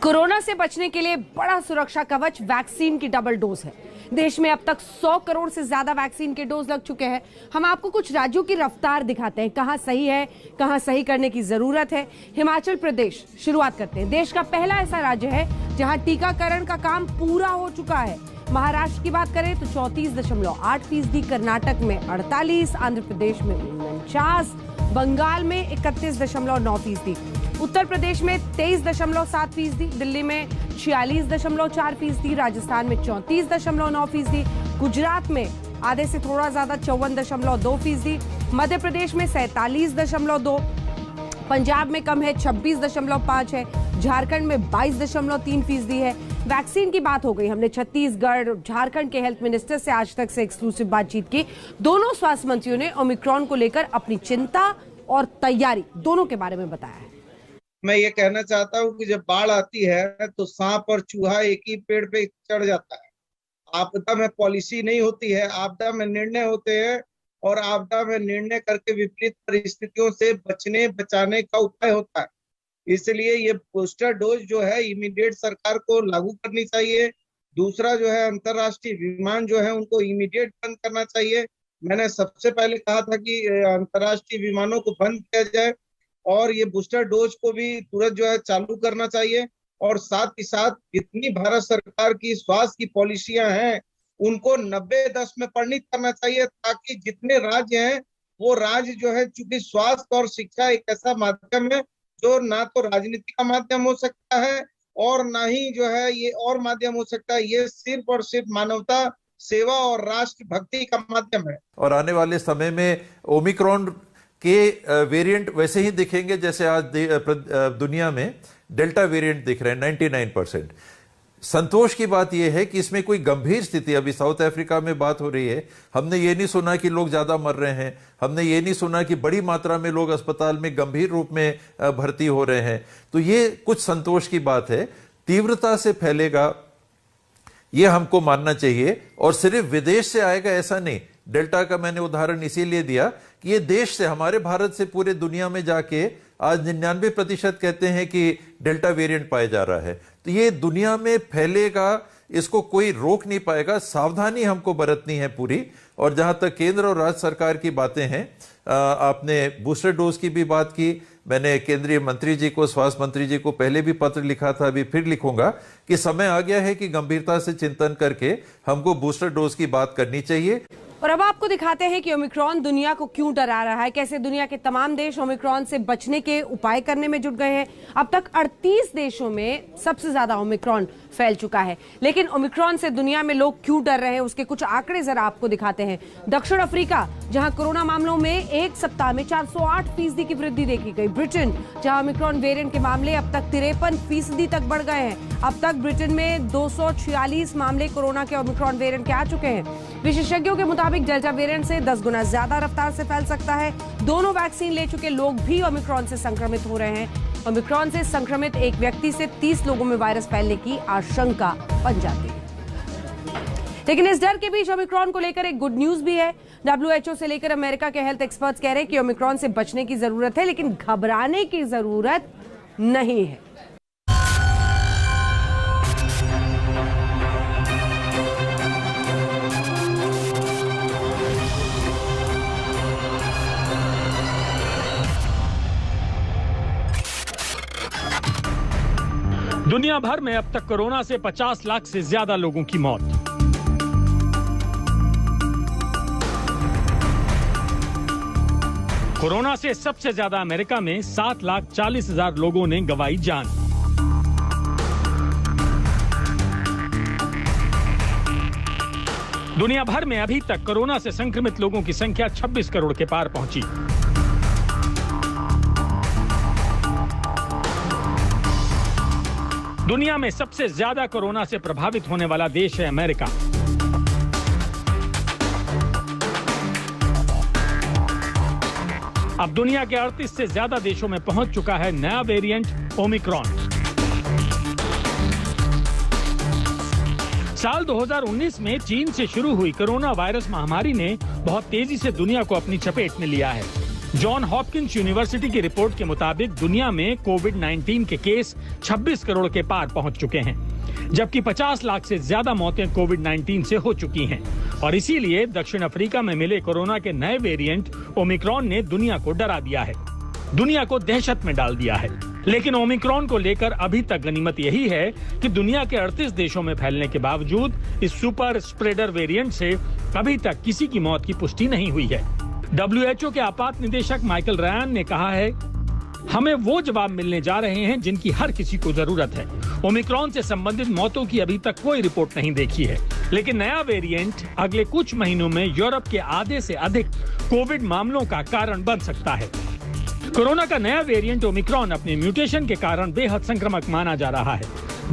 कोरोना से बचने के लिए बड़ा सुरक्षा कवच वैक्सीन की डबल डोज है। देश में अब तक 100 करोड़ से ज्यादा वैक्सीन के डोज लग चुके हैं। हम आपको कुछ राज्यों की रफ्तार दिखाते हैं, कहां सही है, कहां सही करने की जरूरत है। हिमाचल प्रदेश शुरुआत करते हैं। देश का पहला ऐसा राज्य है जहां टीकाकरण का काम पूरा हो चुका है। महाराष्ट्र की बात करें तो 34.8%, कर्नाटक में 48%, आंध्र प्रदेश में 49%, बंगाल में 31.9%, उत्तर प्रदेश में 23.7%, दिल्ली में 46.4%, राजस्थान में 34.9%, गुजरात में आधे से थोड़ा ज्यादा 54.2%, मध्य प्रदेश में 47.2%, पंजाब में कम है 26.5% है, झारखंड में 22.3% है। वैक्सीन की बात हो गई, हमने छत्तीसगढ़, झारखंड के हेल्थ मिनिस्टर से आज तक से एक्सक्लूसिव बातचीत की। दोनों स्वास्थ्य मंत्रियों ने ओमिक्रॉन को लेकर अपनी चिंता और तैयारी दोनों के बारे में बताया है। मैं ये कहना चाहता हूँ कि जब बाढ़ आती है तो सांप और चूहा एक ही पेड़ पे चढ़ जाता है। आपदा में पॉलिसी नहीं होती है, आपदा में निर्णय होते हैं, और आपदा में निर्णय करके विपरीत परिस्थितियों से बचने बचाने का उपाय होता है। इसलिए ये बूस्टर डोज जो है इमीडिएट सरकार को लागू करनी चाहिए। दूसरा जो है अंतर्राष्ट्रीय विमान जो है उनको इमीडिएट बंद करना चाहिए। मैंने सबसे पहले कहा था कि अंतर्राष्ट्रीय विमानों को बंद किया जाए, और ये बूस्टर डोज को भी तुरंत जो है चालू करना चाहिए। और साथ ही साथ जितनी भारत सरकार की स्वास्थ्य की पॉलिसियां हैं उनको 90-10 में परिणित करना चाहिए, ताकि जितने राज्य हैं वो राज्य जो है, चूंकि स्वास्थ्य और शिक्षा एक ऐसा माध्यम है जो ना तो राजनीति का माध्यम हो सकता है और ना ही जो है ये और माध्यम हो सकता है, ये सिर्फ और सिर्फ मानवता सेवा और राष्ट्र भक्ति का माध्यम है। और आने वाले समय में ओमिक्रॉन के वेरिएंट वैसे ही दिखेंगे जैसे आज दुनिया में डेल्टा वेरिएंट दिख रहे हैं 99%। संतोष की बात यह है कि इसमें कोई गंभीर स्थिति, अभी साउथ अफ्रीका में बात हो रही है, हमने ये नहीं सुना कि लोग ज्यादा मर रहे हैं, हमने ये नहीं सुना कि बड़ी मात्रा में लोग अस्पताल में गंभीर रूप में भर्ती हो रहे हैं। तो ये कुछ संतोष की बात है। तीव्रता से फैलेगा ये हमको मानना चाहिए, और सिर्फ विदेश से आएगा ऐसा नहीं। डेल्टा का मैंने उदाहरण इसीलिए दिया कि ये देश से, हमारे भारत से पूरे दुनिया में जाके आज 99% कहते हैं कि डेल्टा वेरिएंट पाया जा रहा है। तो ये दुनिया में फैलेगा, इसको कोई रोक नहीं पाएगा। सावधानी हमको बरतनी है पूरी। और जहां तक केंद्र और राज्य सरकार की बातें हैं, आपने बूस्टर डोज की भी बात की। मैंने केंद्रीय मंत्री जी को, स्वास्थ्य मंत्री जी को पहले भी पत्र लिखा था, अभी फिर लिखूंगा कि समय आ गया है कि गंभीरता से चिंतन करके हमको बूस्टर डोज की बात करनी चाहिए। और अब आपको दिखाते हैं कि ओमिक्रॉन दुनिया को क्यों डरा रहा है, कैसे दुनिया के तमाम देश ओमिक्रॉन से बचने के उपाय करने में जुट गए हैं। अब तक 38 देशों में सबसे ज्यादा ओमिक्रॉन फैल चुका है, लेकिन ओमिक्रॉन से दुनिया में लोग क्यों डर रहे हैं उसके कुछ आंकड़े जरा आपको दिखाते हैं। दक्षिण अफ्रीका, जहां कोरोना मामलों में एक सप्ताह में 408% की वृद्धि देखी गई। ब्रिटेन, जहां ओमिक्रॉन वेरिएंट के मामले अब तक 53% तक बढ़ गए हैं। अब तक ब्रिटेन में 246 मामले कोरोना के ओमिक्रॉन वेरिएंट के आ चुके हैं। विशेषज्ञों के मुताबिक डेल्टा वेरिएंट से 10 गुना ज्यादा रफ्तार से फैल सकता है। दोनों वैक्सीन ले चुके लोग भी ओमिक्रॉन से संक्रमित हो रहे हैं। ओमिक्रॉन से संक्रमित एक व्यक्ति से 30 लोगों में वायरस फैलने की आशंका बन जाती है। लेकिन इस डर के बीच ओमिक्रॉन को लेकर एक गुड न्यूज भी है। WHO से लेकर अमेरिका के हेल्थ एक्सपर्ट्स कह रहे हैं कि ओमिक्रॉन से बचने की जरूरत है, लेकिन घबराने की जरूरत नहीं है। दुनिया भर में अब तक कोरोना से 50 लाख से ज्यादा लोगों की मौत। कोरोना से सबसे ज्यादा अमेरिका में 7,40,000 लोगों ने गंवाई जान। दुनिया भर में अभी तक कोरोना से संक्रमित लोगों की संख्या 26 करोड़ के पार पहुंची। दुनिया में सबसे ज्यादा कोरोना से प्रभावित होने वाला देश है अमेरिका। अब दुनिया के 38 से ज्यादा देशों में पहुंच चुका है नया वेरिएंट ओमिक्रॉन। साल 2019 में चीन से शुरू हुई कोरोना वायरस महामारी ने बहुत तेजी से दुनिया को अपनी चपेट में लिया है। जॉन हॉपकिंस यूनिवर्सिटी की रिपोर्ट के मुताबिक दुनिया में कोविड-19 के केस 26 करोड़ के पार पहुंच चुके हैं, जबकि 50 लाख से ज्यादा मौतें कोविड-19 से हो चुकी हैं। और इसीलिए दक्षिण अफ्रीका में मिले कोरोना के नए वेरिएंट ओमिक्रॉन ने दुनिया को डरा दिया है, दुनिया को दहशत में डाल दिया है। लेकिन ओमिक्रॉन को लेकर अभी तक गनीमत यही है कि दुनिया के 38 देशों में फैलने के बावजूद इस सुपर स्प्रेडर वेरिएंट से अभी तक किसी की मौत की पुष्टि नहीं हुई है। WHO के आपात निदेशक माइकल रयान ने कहा है, हमें वो जवाब मिलने जा रहे हैं जिनकी हर किसी को जरूरत है। ओमिक्रॉन से संबंधित मौतों की अभी तक कोई रिपोर्ट नहीं देखी है, लेकिन नया वेरिएंट अगले कुछ महीनों में यूरोप के आधे से अधिक कोविड मामलों का कारण बन सकता है। कोरोना का नया वेरिएंट ओमिक्रॉन अपने म्यूटेशन के कारण बेहद संक्रामक माना जा रहा है।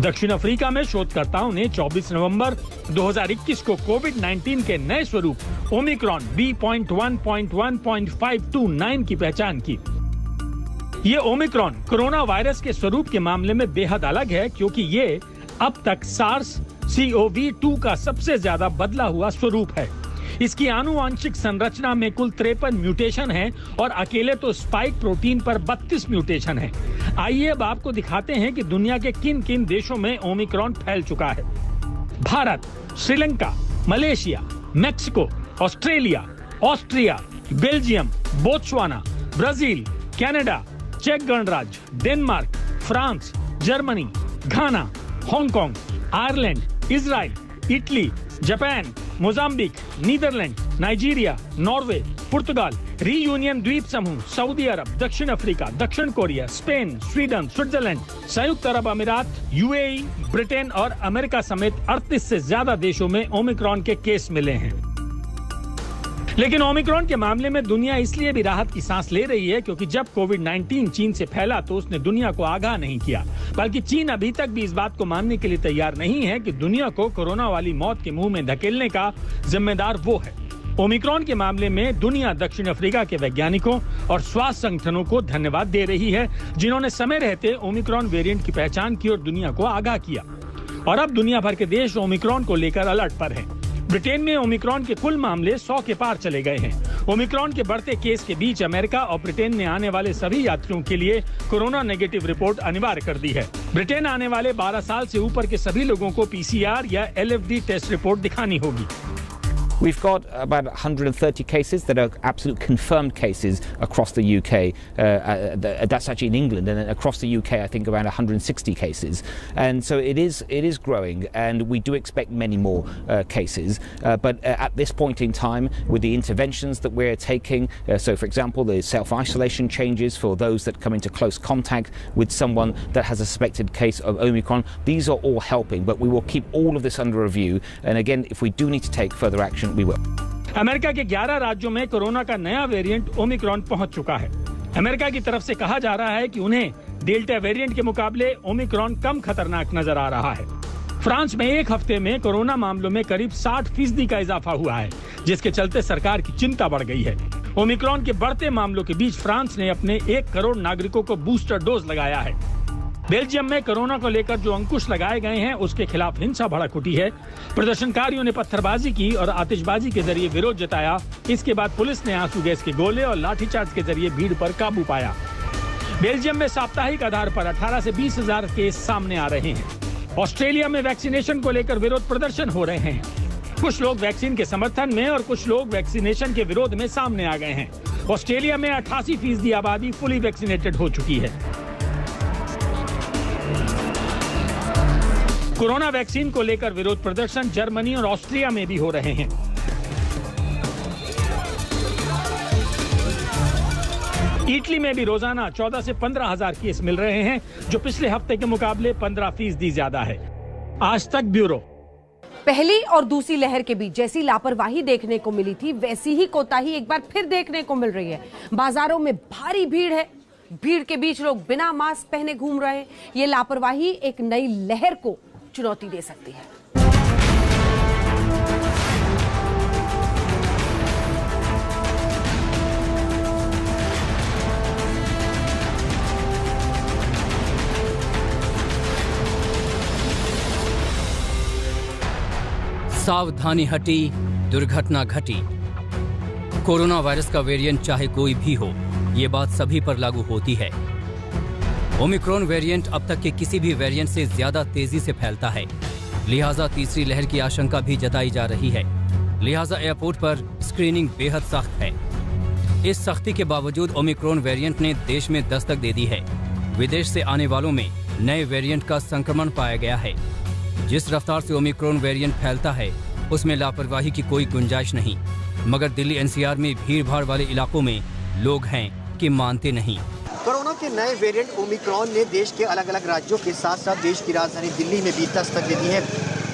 दक्षिण अफ्रीका में शोधकर्ताओं ने 24 नवंबर 2021 को कोविड-19 के नए स्वरूप ओमिक्रॉन B.1.1.529 की पहचान की। ये ओमिक्रॉन कोरोना वायरस के स्वरूप के मामले में बेहद अलग है, क्योंकि ये अब तक SARS-CoV-2 का सबसे ज्यादा बदला हुआ स्वरूप है। इसकी आनुवांशिक संरचना में कुल 53 म्यूटेशन हैं और अकेले तो स्पाइक प्रोटीन पर 32 म्यूटेशन हैं। आइए अब आपको दिखाते हैं कि दुनिया के किन किन देशों में ओमिक्रॉन फैल चुका है। Bharat, Sri Lanka, Malaysia, Mexico, Australia, Austria, Belgium, Botswana, Brazil, Canada, चेक गणराज्य, Denmark, France, Germany, Ghana, Hong Kong, Ireland, Israel, Italy, Japan, Mozambique, Netherlands, Nigeria, Norway, पुर्तगाल, रीयूनियन द्वीप समूह, सऊदी अरब, दक्षिण अफ्रीका, दक्षिण कोरिया, स्पेन, स्वीडन, स्विट्जरलैंड, संयुक्त अरब अमीरात, यूएई, ब्रिटेन और अमेरिका समेत 38 से ज्यादा देशों में ओमिक्रॉन के केस मिले हैं। लेकिन ओमिक्रॉन के मामले में दुनिया इसलिए भी राहत की सांस ले रही है क्योंकि जब कोविड-19 चीन से फैला तो उसने दुनिया को आगाह नहीं किया, बल्कि चीन अभी तक भी इस बात को मानने के लिए तैयार नहीं है कि दुनिया को कोरोना वाली मौत के मुंह में धकेलने का जिम्मेदार वो है। ओमिक्रॉन के मामले में दुनिया दक्षिण अफ्रीका के वैज्ञानिकों और स्वास्थ्य संगठनों को धन्यवाद दे रही है, जिन्होंने समय रहते ओमिक्रॉन वेरिएंट की पहचान की और दुनिया को आगाह किया। और अब दुनिया भर के देश ओमिक्रॉन को लेकर अलर्ट पर हैं। ब्रिटेन में ओमिक्रॉन के कुल मामले 100 के पार चले गए हैं। ओमिक्रॉन के बढ़ते केस के बीच अमेरिका और ब्रिटेन ने आने वाले सभी यात्रियों के लिए कोरोना नेगेटिव रिपोर्ट अनिवार्य कर दी है। ब्रिटेन आने वाले 12 साल से ऊपर के सभी लोगों को PCR या LFD टेस्ट रिपोर्ट दिखानी होगी। We've got about 130 cases that are absolute confirmed cases across the UK. That's actually in England, and across the UK, I think around 160 cases. And so it is growing, and we do expect many more cases. But at this point in time, with the interventions that we're taking, so for example, the self-isolation changes for those that come into close contact with someone that has a suspected case of Omicron, these are all helping. But we will keep all of this under review. And again, if we do need to take further action, America के 11 राज्यों में corona का नया variant Omicron पहुंच चुका है। America की तरफ से कहा जा रहा है कि उन्हें डेल्टा वेरिएंट के मुकाबले ओमिक्रॉन कम खतरनाक नजर आ रहा है। फ्रांस में एक हफ्ते में कोरोना मामलों में करीब 60% का इजाफा हुआ है, जिसके चलते सरकार की चिंता बढ़ गई है। ओमिक्रॉन के बढ़ते मामलों के बीच फ्रांस ने अपने 1 करोड़ नागरिकों को बूस्टर डोज लगाया है। बेल्जियम में कोरोना को लेकर जो अंकुश लगाए गए हैं उसके खिलाफ हिंसा भड़क उठी है। प्रदर्शनकारियों ने पत्थरबाजी की और आतिशबाजी के जरिए विरोध जताया। इसके बाद पुलिस ने आंसू गैस के गोले और लाठीचार्ज के जरिए भीड़ पर काबू पाया। बेल्जियम में साप्ताहिक आधार पर 18 से 20 हजार केस सामने आ रहे हैं। ऑस्ट्रेलिया में वैक्सीनेशन को लेकर विरोध प्रदर्शन हो रहे हैं। कुछ लोग वैक्सीन के समर्थन में और कुछ लोग वैक्सीनेशन के विरोध में सामने आ गए हैं। ऑस्ट्रेलिया में 88% आबादी फुली वैक्सीनेटेड हो चुकी है। कोरोना वैक्सीन को लेकर विरोध प्रदर्शन जर्मनी और ऑस्ट्रिया में भी हो रहे हैं। इटली में भी रोजाना 14 से 15 हजार केस मिल रहे हैं, जो पिछले हफ्ते के मुकाबले 15% ज्यादा है। आज तक ब्यूरो। पहली और दूसरी लहर के बीच जैसी लापरवाही देखने को मिली थी, वैसी ही कोताही एक बार फिर देखने को मिल रही है। बाजारों में भारी भीड़ है, भीड़ के बीच लोग बिना मास्क पहने घूम रहे हैं। ये लापरवाही एक नई लहर को चुनौती दे सकती है। सावधानी हटी, दुर्घटना घटी। कोरोना वायरस का वेरिएंट चाहे कोई भी हो, ये बात सभी पर लागू होती है। ओमिक्रॉन वेरिएंट अब तक के किसी भी वेरिएंट से ज्यादा तेजी से फैलता है, लिहाजा तीसरी लहर की आशंका भी जताई जा रही है। लिहाजा एयरपोर्ट पर स्क्रीनिंग बेहद सख्त है। इस सख्ती के बावजूद ओमिक्रॉन वेरिएंट ने देश में दस्तक दे दी है। विदेश से आने वालों में नए वेरिएंट का संक्रमण पाया गया है। जिस रफ्तार से ओमिक्रॉन वेरिएंट फैलता है, उसमें लापरवाही की कोई गुंजाइश नहीं, मगर दिल्ली एनसीआर में भीड़-भाड़ वाले इलाकों में लोग हैं कि मानते नहीं। कोरोना के नए वेरिएंट ओमिक्रॉन ने देश के अलग अलग राज्यों के साथ साथ देश की राजधानी दिल्ली में भी दस्तक दे दी है।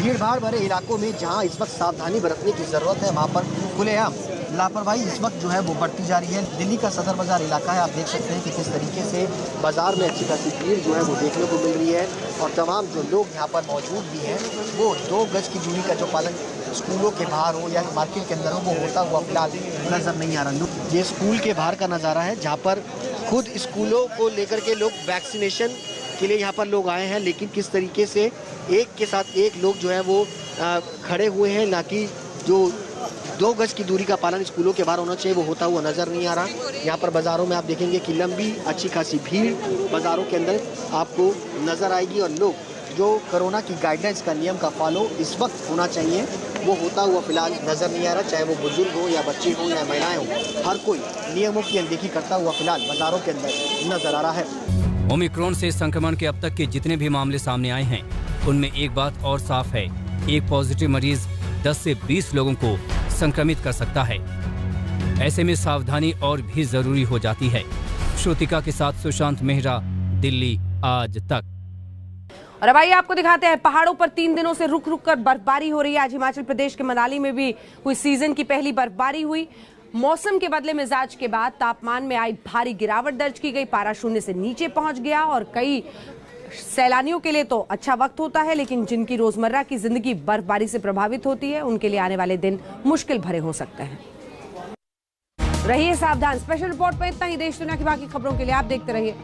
भीड़-भाड़ भरे इलाकों में जहां इस वक्त सावधानी बरतने की जरूरत है, वहां पर खुलेआम लापरवाही इस वक्त जो है वो बढ़ती जा रही है। दिल्ली का सदर बाजार इलाका है, आप देख सकते हैं कि किस तरीके से बाजार में अच्छी खासी भीड़ जो है वो देखने को मिल रही है और तमाम जो लोग यहाँ पर मौजूद भी हैं वो 2 गज की दूरी का जो पालन स्कूलों के बाहर हो या मार्केट के अंदर हो वो होता हुआ फिलहाल नजर नहीं आ रहा। ये स्कूल के बाहर का नज़ारा है जहाँ पर खुद स्कूलों को लेकर के लोग वैक्सीनेशन के लिए यहाँ पर लोग आए हैं, लेकिन किस तरीके से एक के साथ एक लोग जो है वो खड़े हुए हैं, ना कि जो 2 गज की दूरी का पालन स्कूलों के बाहर होना चाहिए वो होता हुआ नजर नहीं आ रहा। यहाँ पर बाजारों में आप देखेंगे कि लंबी अच्छी खासी भीड़ बाजारों के अंदर आपको नजर आएगी और लोग जो कोरोना की गाइडलाइंस का नियम का फॉलो इस वक्त होना चाहिए वो होता हुआ फिलहाल नजर नहीं आ रहा। चाहे वो बुजुर्ग हो या बच्चे हो या महिलाएं हो, हर कोई नियमों की अनदेखी करता हुआ फिलहाल बाजारों के अंदर नजर आ रहा है। ओमिक्रॉन से संक्रमण के अब तक के जितने भी मामले सामने आए हैं, उनमें एक बात और साफ है, एक पॉजिटिव मरीज 10 से 20 लोगों को संक्रमित कर सकता है। ऐसे में सावधानी और भी जरूरी हो जाती है। श्रुतिका के साथ सुशांत मेहरा, दिल्ली आज तक। और अब आइए आपको दिखाते हैं, पहाड़ों पर 3 दिनों से रुक रुक कर बर्फबारी हो रही है। आज हिमाचल प्रदेश के मनाली में भी हुई सीजन की पहली बर्फबारी हुई। मौसम के बदले मिजाज के बाद तापमान में आई भारी गिरावट दर्ज की गई। पारा शून्य से नीचे पहुंच गया और कई सैलानियों के लिए तो अच्छा वक्त होता है, लेकिन जिनकी रोजमर्रा की जिंदगी बर्फबारी से प्रभावित होती है, उनके लिए आने वाले दिन मुश्किल भरे हो सकते हैं। रहिए सावधान। स्पेशल रिपोर्ट में इतना ही। देश दुनिया की बाकी खबरों के लिए आप देखते रहिए